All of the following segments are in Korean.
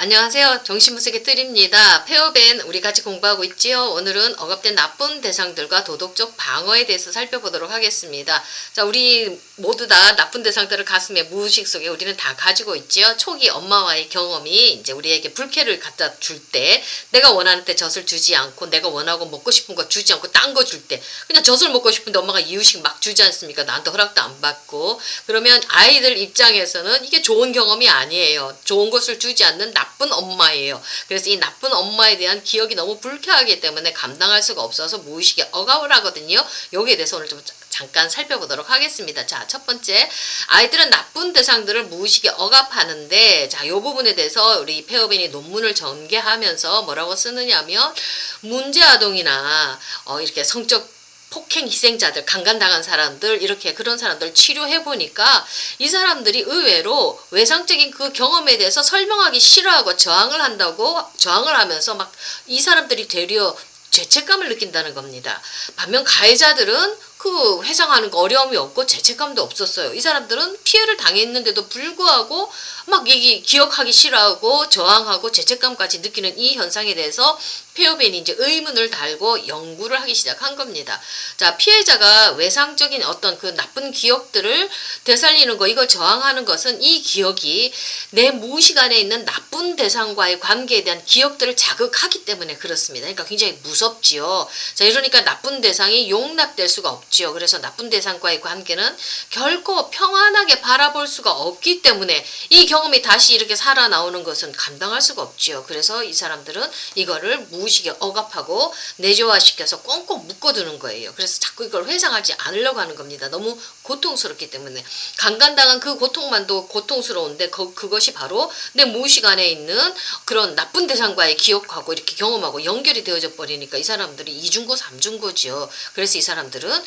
안녕하세요. 정신무색의 뜰입니다. 폐업엔 우리 같이 공부하고 있지요. 오늘은 억압된 나쁜 대상들과 도덕적 방어에 대해서 살펴보도록 하겠습니다. 자, 우리 모두 다 나쁜 대상들을 가슴에 무의식 속에 우리는 다 가지고 있지요. 초기 엄마와의 경험이 이제 우리에게 불쾌를 갖다 줄 때, 내가 원하는 때 젖을 주지 않고 내가 원하고 먹고 싶은 거 주지 않고 딴 거 줄 때, 그냥 젖을 먹고 싶은데 엄마가 이유식 막 주지 않습니까? 나한테 허락도 안 받고. 그러면 아이들 입장에서는 이게 좋은 경험이 아니에요. 좋은 것을 주지 않는 나쁜 엄마예요. 그래서 이 나쁜 엄마에 대한 기억이 너무 불쾌하기 때문에 감당할 수가 없어서 무의식에 억압을 하거든요. 여기에 대해서 오늘 좀 잠깐 살펴보도록 하겠습니다. 자, 첫 번째, 아이들은 나쁜 대상들을 무의식에 억압하는데, 자, 이 부분에 대해서 우리 폐업인이 논문을 전개하면서 뭐라고 쓰느냐면, 문제아동이나 이렇게 성적 폭행 희생자들, 강간당한 사람들, 이렇게 그런 사람들 치료해보니까 이 사람들이 의외로 외상적인 그 경험에 대해서 설명하기 싫어하고 저항을 하면서 막 이 사람들이 되려 죄책감을 느낀다는 겁니다. 반면 가해자들은 그 회상하는 거 어려움이 없고 죄책감도 없었어요. 이 사람들은 피해를 당했는데도 불구하고 막 기억하기 싫어하고 저항하고 죄책감까지 느끼는 이 현상에 대해서 폐업인이 이제 의문을 달고 연구를 하기 시작한 겁니다. 자, 피해자가 외상적인 어떤 그 나쁜 기억들을 되살리는 거, 이걸 저항하는 것은 이 기억이 내 무의식 안에 있는 나쁜 대상과의 관계에 대한 기억들을 자극하기 때문에 그렇습니다. 그러니까 굉장히 무섭지요. 자, 이러니까 나쁜 대상이 용납될 수가 없지요. 그래서 나쁜 대상과의 관계는 결코 평안하게 바라볼 수가 없기 때문에 이 경험이 다시 이렇게 살아나오는 것은 감당할 수가 없지요. 그래서 이 사람들은 이거를 무의식에 억압하고 내재화시켜서 꽁꽁 묶어두는 거예요. 그래서 자꾸 이걸 회상하지 않으려고 하는 겁니다. 너무 고통스럽기 때문에. 강간당한 그 고통만도 고통스러운데 그것이 바로 내 무의식 안에 있는 그런 나쁜 대상과의 기억하고 이렇게 경험하고 연결이 되어져 버리니까 이 사람들이 이중고 삼중고지요. 그래서 이 사람들은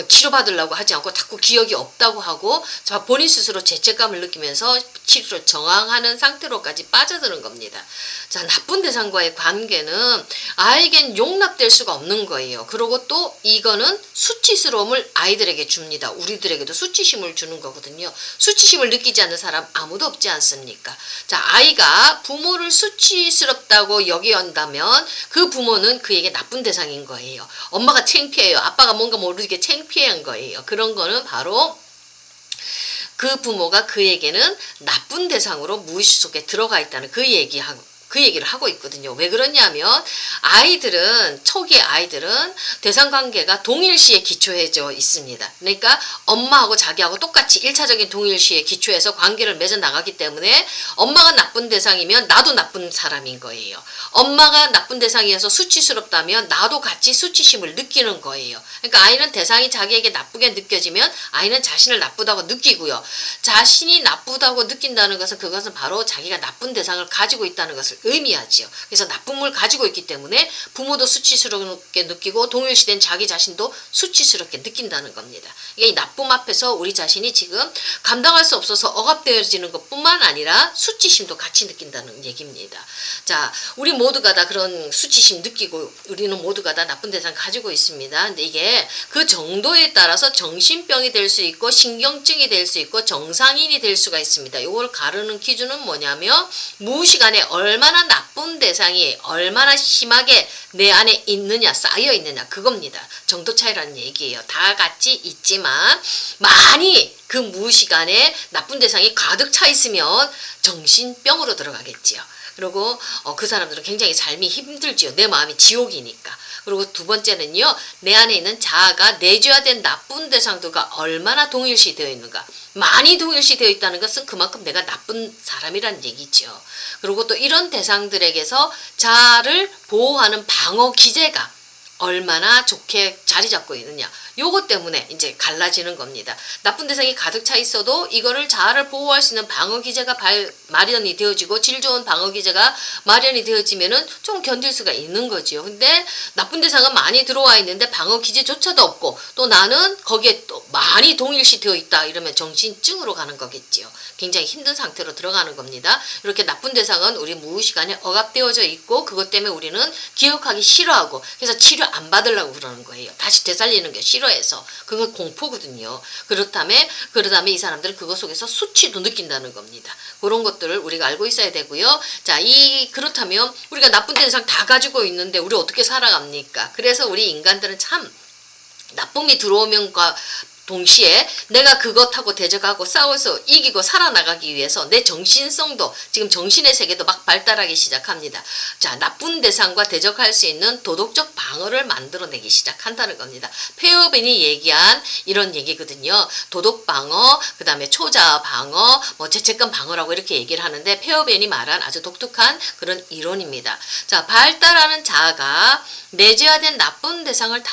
치료받으려고 하지 않고 자꾸 기억이 없다고 하고 본인 스스로 죄책감을 느끼면서 치료를 저항하는 상태로까지 빠져드는 겁니다. 자, 나쁜 대상과의 관계는 아이에겐 용납될 수가 없는 거예요. 그리고 또 이거는 수치스러움을 아이들에게 줍니다. 우리들에게도 수치심을 주는 거거든요. 수치심을 느끼지 않는 사람 아무도 없지 않습니까? 자, 아이가 부모를 수치스럽다고 여긴다면 그 부모는 그에게 나쁜 대상인 거예요. 엄마가 창피해요. 아빠가 뭔가 모르게 창피한 거예요. 그런 거는 바로 그 부모가 그에게는 나쁜 대상으로 무의식 속에 들어가 있다는 그 얘기를 하고 있거든요. 왜 그러냐면 초기 아이들은 대상관계가 동일시에 기초해져 있습니다. 그러니까 엄마하고 자기하고 똑같이 1차적인 동일시에 기초해서 관계를 맺어 나가기 때문에 엄마가 나쁜 대상이면 나도 나쁜 사람인 거예요. 엄마가 나쁜 대상이어서 수치스럽다면 나도 같이 수치심을 느끼는 거예요. 그러니까 아이는 대상이 자기에게 나쁘게 느껴지면 아이는 자신을 나쁘다고 느끼고요. 자신이 나쁘다고 느낀다는 것은 그것은 바로 자기가 나쁜 대상을 가지고 있다는 것을 의미하지요. 그래서 나쁨을 가지고 있기 때문에 부모도 수치스럽게 느끼고 동일시된 자기 자신도 수치스럽게 느낀다는 겁니다. 이게 이 나쁨 앞에서 우리 자신이 지금 감당할 수 없어서 억압되어지는 것뿐만 아니라 수치심도 같이 느낀다는 얘기입니다. 자, 우리 모두가 다 그런 수치심 느끼고 우리는 모두가 다 나쁜 대상 가지고 있습니다. 근데 이게 그 정도에 따라서 정신병이 될 수 있고 신경증이 될 수 있고 정상인이 될 수가 있습니다. 이걸 가르는 기준은 뭐냐면 무의식 안에 얼마나 나쁜 대상이 얼마나 심하게 내 안에 있느냐, 쌓여 있느냐, 그겁니다. 정도 차이라는 얘기예요. 다 같이 있지만 많이 그 무의식 안에 나쁜 대상이 가득 차 있으면 정신병으로 들어가겠지요. 그리고 그 사람들은 굉장히 삶이 힘들지요. 내 마음이 지옥이니까. 그리고 두 번째는요, 내 안에 있는 자아가 내재화된 나쁜 대상들과 얼마나 동일시 되어 있는가. 많이 동일시 되어 있다는 것은 그만큼 내가 나쁜 사람이란 얘기죠. 그리고 또 이런 대상들에게서 자아를 보호하는 방어 기제가 얼마나 좋게 자리 잡고 있느냐. 요것 때문에 이제 갈라지는 겁니다. 나쁜 대상이 가득 차 있어도 이거를 자아를 보호할 수 있는 방어 기제가 마련이 되어지고 질 좋은 방어 기제가 마련이 되어지면은 좀 견딜 수가 있는 거지요. 근데 나쁜 대상은 많이 들어와 있는데 방어 기제조차도 없고 또 나는 거기에 또 많이 동일시 되어 있다 이러면 정신증으로 가는 거겠지요. 굉장히 힘든 상태로 들어가는 겁니다. 이렇게 나쁜 대상은 우리 무의식 안에 억압되어져 있고 그것 때문에 우리는 기억하기 싫어하고 그래서 치료 상처를 안 받으려고 그러는 거예요. 다시 되살리는 게 싫어해서. 그건 공포거든요. 그렇다면 이 사람들은 그것 속에서 수치도 느낀다는 겁니다. 그런 것들을 우리가 알고 있어야 되고요. 자, 그렇다면 우리가 나쁜 대상 다 가지고 있는데 우리 어떻게 살아갑니까? 그래서 우리 인간들은 참 나쁨이 들어오면과 동시에 내가 그것하고 대적하고 싸워서 이기고 살아나가기 위해서 내 정신성도 지금 정신의 세계도 막 발달하기 시작합니다. 자, 나쁜 대상과 대적할 수 있는 도덕적 방어를 만들어내기 시작한다는 겁니다. 페어벤이 얘기한 이런 얘기거든요. 도덕 방어, 그 다음에 초자 방어, 뭐 죄책감 방어라고 이렇게 얘기를 하는데 페어벤이 말한 아주 독특한 그런 이론입니다. 자, 발달하는 자아가 내재화된 나쁜 대상을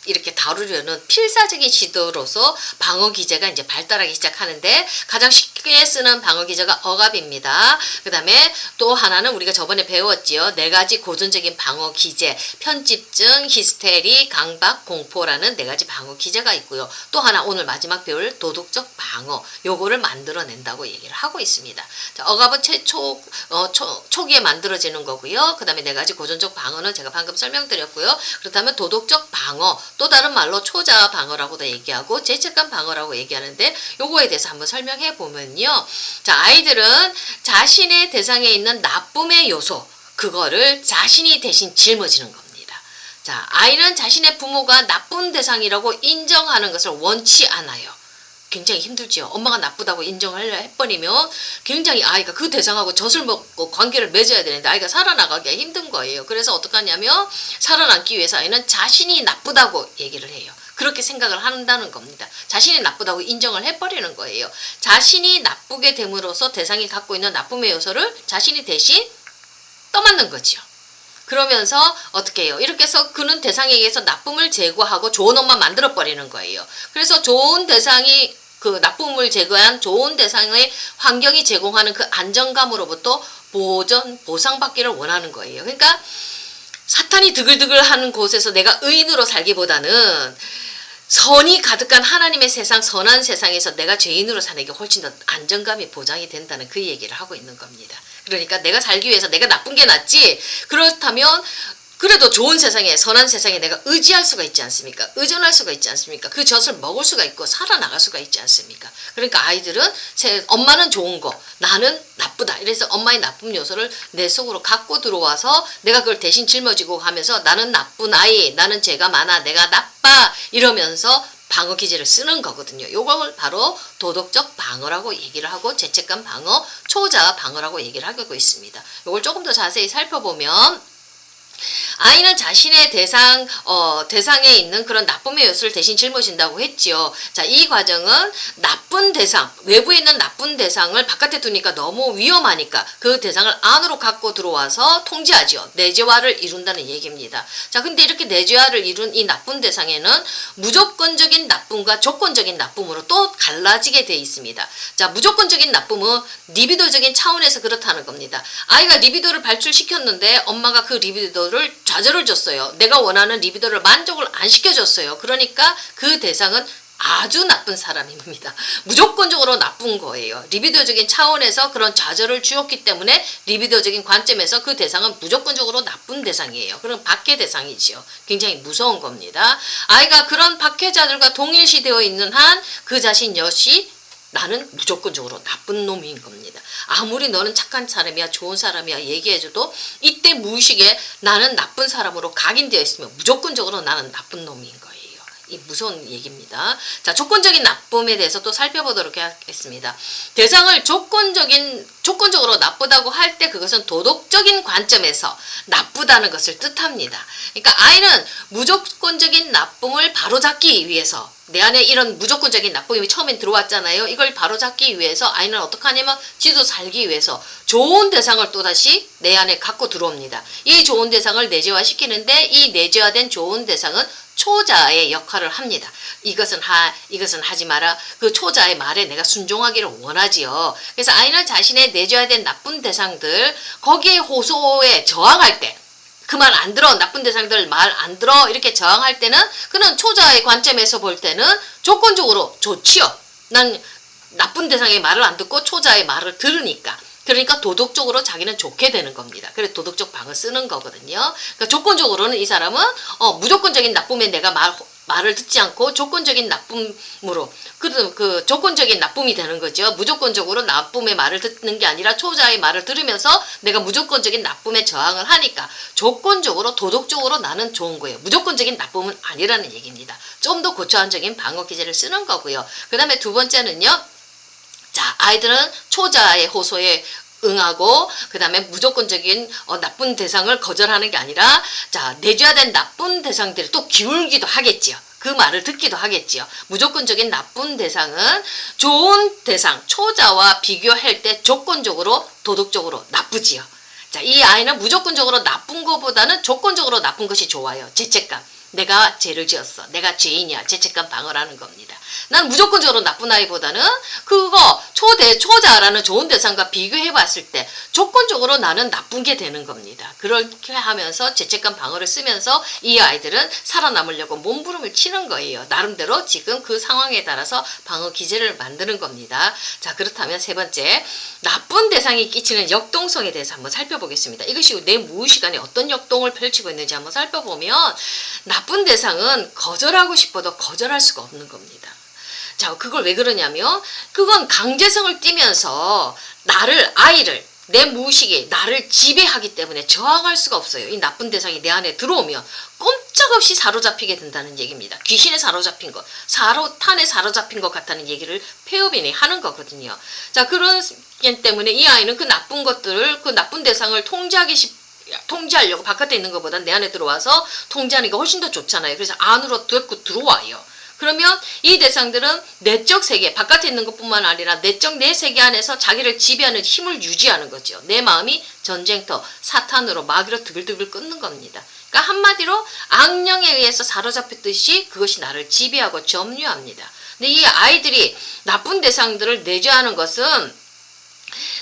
이렇게 다루려는 필사적인 시도로서 방어 기제가 이제 발달하기 시작하는데 가장 쉽게 쓰는 방어 기제가 억압입니다. 그 다음에 또 하나는 우리가 저번에 배웠지요. 4가지 고전적인 방어 기제, 편집증, 히스테리, 강박, 공포라는 4가지 방어 기제가 있고요. 또 하나 오늘 마지막 배울 도덕적 방어, 요거를 만들어낸다고 얘기를 하고 있습니다. 자, 억압은 초기에 만들어지는 거고요. 그 다음에 4가지 고전적 방어는 제가 방금 설명드렸고요. 그렇다면 도덕적 방어, 또 다른 말로 초자 방어라고도 얘기하고 죄책감 방어라고 얘기하는데 요거에 대해서 한번 설명해 보면요. 자, 아이들은 자신의 대상에 있는 나쁨의 요소, 그거를 자신이 대신 짊어지는 겁니다. 자, 아이는 자신의 부모가 나쁜 대상이라고 인정하는 것을 원치 않아요. 굉장히 힘들지요. 엄마가 나쁘다고 인정하려 해버리면 굉장히 아이가 그 대상하고 젖을 먹고 관계를 맺어야 되는데 아이가 살아나가기가 힘든 거예요. 그래서 어떡하냐면 살아남기 위해서 아이는 자신이 나쁘다고 얘기를 해요. 그렇게 생각을 한다는 겁니다. 자신이 나쁘다고 인정을 해버리는 거예요. 자신이 나쁘게 됨으로써 대상이 갖고 있는 나쁨의 요소를 자신이 대신 떠맡는 거죠. 그러면서 어떻게 해요? 이렇게 해서 그는 대상에 의해서 나쁨을 제거하고 좋은 옷만 만들어버리는 거예요. 그래서 좋은 대상이 그 나쁨을 제거한 좋은 대상의 환경이 제공하는 그 안정감으로부터 보상받기를 원하는 거예요. 그러니까 사탄이 드글드글하는 곳에서 내가 의인으로 살기보다는 선이 가득한 하나님의 세상, 선한 세상에서 내가 죄인으로 사는 게 훨씬 더 안정감이 보장이 된다는 그 얘기를 하고 있는 겁니다. 그러니까 내가 살기 위해서 내가 나쁜 게 낫지, 그렇다면 그래도 좋은 세상에, 선한 세상에 내가 의지할 수가 있지 않습니까? 의존할 수가 있지 않습니까? 그 젖을 먹을 수가 있고 살아나갈 수가 있지 않습니까? 그러니까 아이들은 엄마는 좋은 거, 나는 나쁘다. 이래서 엄마의 나쁜 요소를 내 속으로 갖고 들어와서 내가 그걸 대신 짊어지고 가면서 나는 나쁜 아이, 나는 죄가 많아, 내가 나빠 이러면서 방어 기제를 쓰는 거거든요. 요걸 바로 도덕적 방어라고 얘기를 하고 죄책감 방어, 초자 방어라고 얘기를 하고 있습니다. 요걸 조금 더 자세히 살펴보면 아이는 자신의 대상에 있는 그런 나쁨의 요소를 대신 짊어진다고 했지요. 자, 이 과정은 나쁜 대상, 외부에 있는 나쁜 대상을 바깥에 두니까 너무 위험하니까 그 대상을 안으로 갖고 들어와서 통제하지요. 내재화를 이룬다는 얘기입니다. 자, 근데 이렇게 내재화를 이룬 이 나쁜 대상에는 무조건적인 나쁨과 조건적인 나쁨으로 또 갈라지게 돼 있습니다. 자, 무조건적인 나쁨은 리비도적인 차원에서 그렇다는 겁니다. 아이가 리비도를 발출시켰는데 엄마가 그 리비도를 좌절을 줬어요. 내가 원하는 리비도를 만족을 안 시켜줬어요. 그러니까 그 대상은 아주 나쁜 사람입니다. 무조건적으로 나쁜 거예요. 리비도적인 차원에서 그런 좌절을 주었기 때문에 리비도적인 관점에서 그 대상은 무조건적으로 나쁜 대상이에요. 그럼 박해 대상이지요. 굉장히 무서운 겁니다. 아이가 그런 박해자들과 동일시되어 있는 한 그 자신 역시 나는 무조건적으로 나쁜 놈인 겁니다. 아무리 너는 착한 사람이야, 좋은 사람이야 얘기해줘도 이때 무의식에 나는 나쁜 사람으로 각인되어 있으면 무조건적으로 나는 나쁜 놈인 거예요. 이 무서운 얘기입니다. 자, 조건적인 나쁨에 대해서 또 살펴보도록 하겠습니다. 대상을 조건적으로 나쁘다고 할 때 그것은 도덕적인 관점에서 나쁘다는 것을 뜻합니다. 그러니까 아이는 무조건적인 나쁨을 바로잡기 위해서 내 안에 이런 무조건적인 나쁨이 처음엔 들어왔잖아요. 이걸 바로잡기 위해서 아이는 어떻게 하냐면 지도 살기 위해서 좋은 대상을 또다시 내 안에 갖고 들어옵니다. 이 좋은 대상을 내재화시키는데 이 내재화된 좋은 대상은 초자의 역할을 합니다. 이것은 하지 마라. 그 초자의 말에 내가 순종하기를 원하지요. 그래서 아이는 자신의 내재화된 나쁜 대상들 거기에 호소에 저항할 때 그 말 안 들어, 나쁜 대상들 말 안 들어 이렇게 저항할 때는 그는 초자의 관점에서 볼 때는 조건적으로 좋지요. 난 나쁜 대상의 말을 안 듣고 초자의 말을 들으니까 그러니까 도덕적으로 자기는 좋게 되는 겁니다. 그래서 도덕적 방을 쓰는 거거든요. 그러니까 조건적으로는 이 사람은 무조건적인 나쁨에 내가 말을 듣지 않고 조건적인 나쁨으로 그 조건적인 나쁨이 되는 거죠. 무조건적으로 나쁨의 말을 듣는 게 아니라 초자의 말을 들으면서 내가 무조건적인 나쁨에 저항을 하니까 조건적으로 도덕적으로 나는 좋은 거예요. 무조건적인 나쁨은 아니라는 얘기입니다. 좀 더 고차원적인 방어 기제를 쓰는 거고요. 그 다음에 두 번째는요. 자, 아이들은 초자의 호소에 응하고 그 다음에 무조건적인 나쁜 대상을 거절하는 게 아니라 자, 내줘야 된 나쁜 대상들이 또 기울기도 하겠지요. 그 말을 듣기도 하겠지요. 무조건적인 나쁜 대상은 좋은 대상, 초자와 비교할 때 조건적으로 도덕적으로 나쁘지요. 자, 이 아이는 무조건적으로 나쁜 것보다는 조건적으로 나쁜 것이 좋아요. 죄책감. 내가 죄를 지었어. 내가 죄인이야. 죄책감 방어를 하는 겁니다. 난 무조건적으로 나쁜 아이보다는 그거 초자라는 좋은 대상과 비교해 봤을 때 조건적으로 나는 나쁜 게 되는 겁니다. 그렇게 하면서 죄책감 방어를 쓰면서 이 아이들은 살아남으려고 몸부림을 치는 거예요. 나름대로 지금 그 상황에 따라서 방어 기제를 만드는 겁니다. 자, 그렇다면 세 번째, 나쁜 대상이 끼치는 역동성에 대해서 한번 살펴보겠습니다. 이것이 내 무의식 안에 어떤 역동을 펼치고 있는지 한번 살펴보면 나쁜 대상은 거절하고 싶어도 거절할 수가 없는 겁니다. 자, 그걸 왜 그러냐면 그건 강제성을 띠면서 아이를 내 무의식이 나를 지배하기 때문에 저항할 수가 없어요. 이 나쁜 대상이 내 안에 들어오면 꼼짝없이 사로잡히게 된다는 얘기입니다. 귀신에 사로잡힌 것, 탄에 사로잡힌 것 같다는 얘기를 폐업인이 하는 거거든요. 자, 그런 때문에 이 아이는 그 나쁜 것들을, 그 나쁜 대상을 통제하려고 바깥에 있는 것보다 내 안에 들어와서 통제하는 게 훨씬 더 좋잖아요. 그래서 안으로 들어와요. 그러면 이 대상들은 내적 세계, 바깥에 있는 것뿐만 아니라 내적 내 세계 안에서 자기를 지배하는 힘을 유지하는 거죠. 내 마음이 전쟁터, 사탄으로 마귀로 드글드글 끓는 겁니다. 그러니까 한마디로 악령에 의해서 사로잡혔듯이 그것이 나를 지배하고 점유합니다. 근데 이 아이들이 나쁜 대상들을 내재하는 것은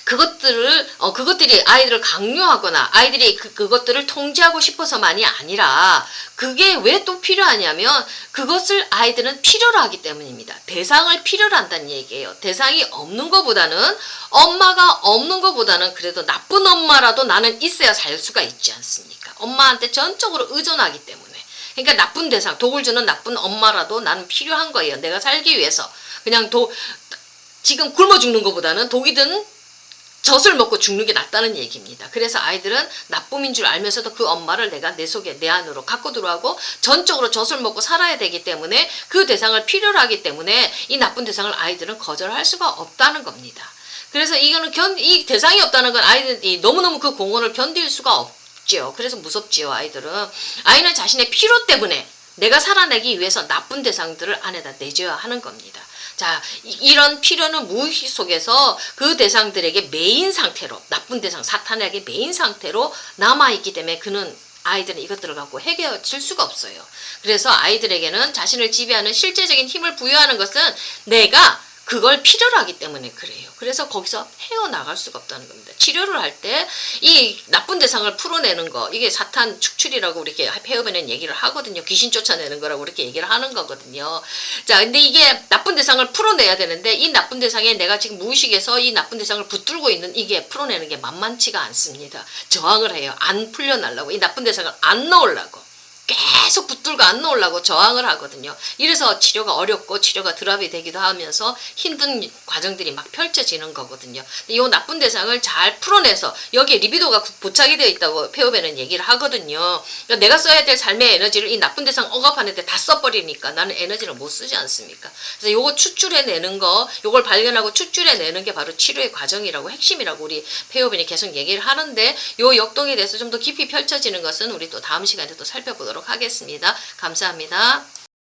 그것들이 아이들을 강요하거나 아이들이 그것들을 통제하고 싶어서만이 아니라 그게 왜 또 필요하냐면 그것을 아이들은 필요로 하기 때문입니다. 대상을 필요로 한다는 얘기예요. 대상이 없는 것보다는 엄마가 없는 것보다는 그래도 나쁜 엄마라도 나는 있어야 살 수가 있지 않습니까? 엄마한테 전적으로 의존하기 때문에. 그러니까 나쁜 대상, 독을 주는 나쁜 엄마라도 나는 필요한 거예요. 내가 살기 위해서. 그냥 지금 굶어 죽는 것보다는 독이든 젖을 먹고 죽는 게 낫다는 얘기입니다. 그래서 아이들은 나쁨인 줄 알면서도 그 엄마를 내가 내 속에 내 안으로 갖고 들어가고 전적으로 젖을 먹고 살아야 되기 때문에 그 대상을 필요로 하기 때문에 이 나쁜 대상을 아이들은 거절할 수가 없다는 겁니다. 그래서 이 대상이 없다는 건 아이들이 너무너무 그 공허를 견딜 수가 없지요. 그래서 무섭지요. 아이는 자신의 필요 때문에 내가 살아내기 위해서 나쁜 대상들을 안에다 내줘야 하는 겁니다. 자, 이런 필요는 무의식 속에서 그 대상들에게 메인 상태로, 나쁜 대상, 사탄에게 메인 상태로 남아있기 때문에 아이들은 이것들을 갖고 해결질 수가 없어요. 그래서 아이들에게는 자신을 지배하는 실제적인 힘을 부여하는 것은 내가 그걸 필요로 하기 때문에 그래요. 그래서 거기서 헤어나갈 수가 없다는 겁니다. 치료를 할 때 이 나쁜 대상을 풀어내는 거, 이게 사탄 축출이라고 이렇게 폐업에는 얘기를 하거든요. 귀신 쫓아내는 거라고 이렇게 얘기를 하는 거거든요. 자, 근데 이게 나쁜 대상을 풀어내야 되는데 이 나쁜 대상에 내가 지금 무의식에서 이 나쁜 대상을 붙들고 있는 이게 풀어내는 게 만만치가 않습니다. 저항을 해요. 안 풀려나려고. 이 나쁜 대상을 안 넣으려고. 계속 붙들고 안 놓으려고 저항을 하거든요. 이래서 치료가 어렵고 치료가 드랍이 되기도 하면서 힘든 과정들이 막 펼쳐지는 거거든요. 이 나쁜 대상을 잘 풀어내서 여기에 리비도가 부착이 되어 있다고 폐업에는 얘기를 하거든요. 그러니까 내가 써야 될 삶의 에너지를 이 나쁜 대상 억압하는데 다 써버리니까 나는 에너지를 못 쓰지 않습니까? 그래서 요거 추출해내는 거, 요걸 발견하고 추출해내는 게 바로 치료의 과정이라고 핵심이라고 우리 폐업인이 계속 얘기를 하는데 요 역동에 대해서 좀 더 깊이 펼쳐지는 것은 우리 또 다음 시간에 또 살펴보도록 하겠습니다. 감사합니다.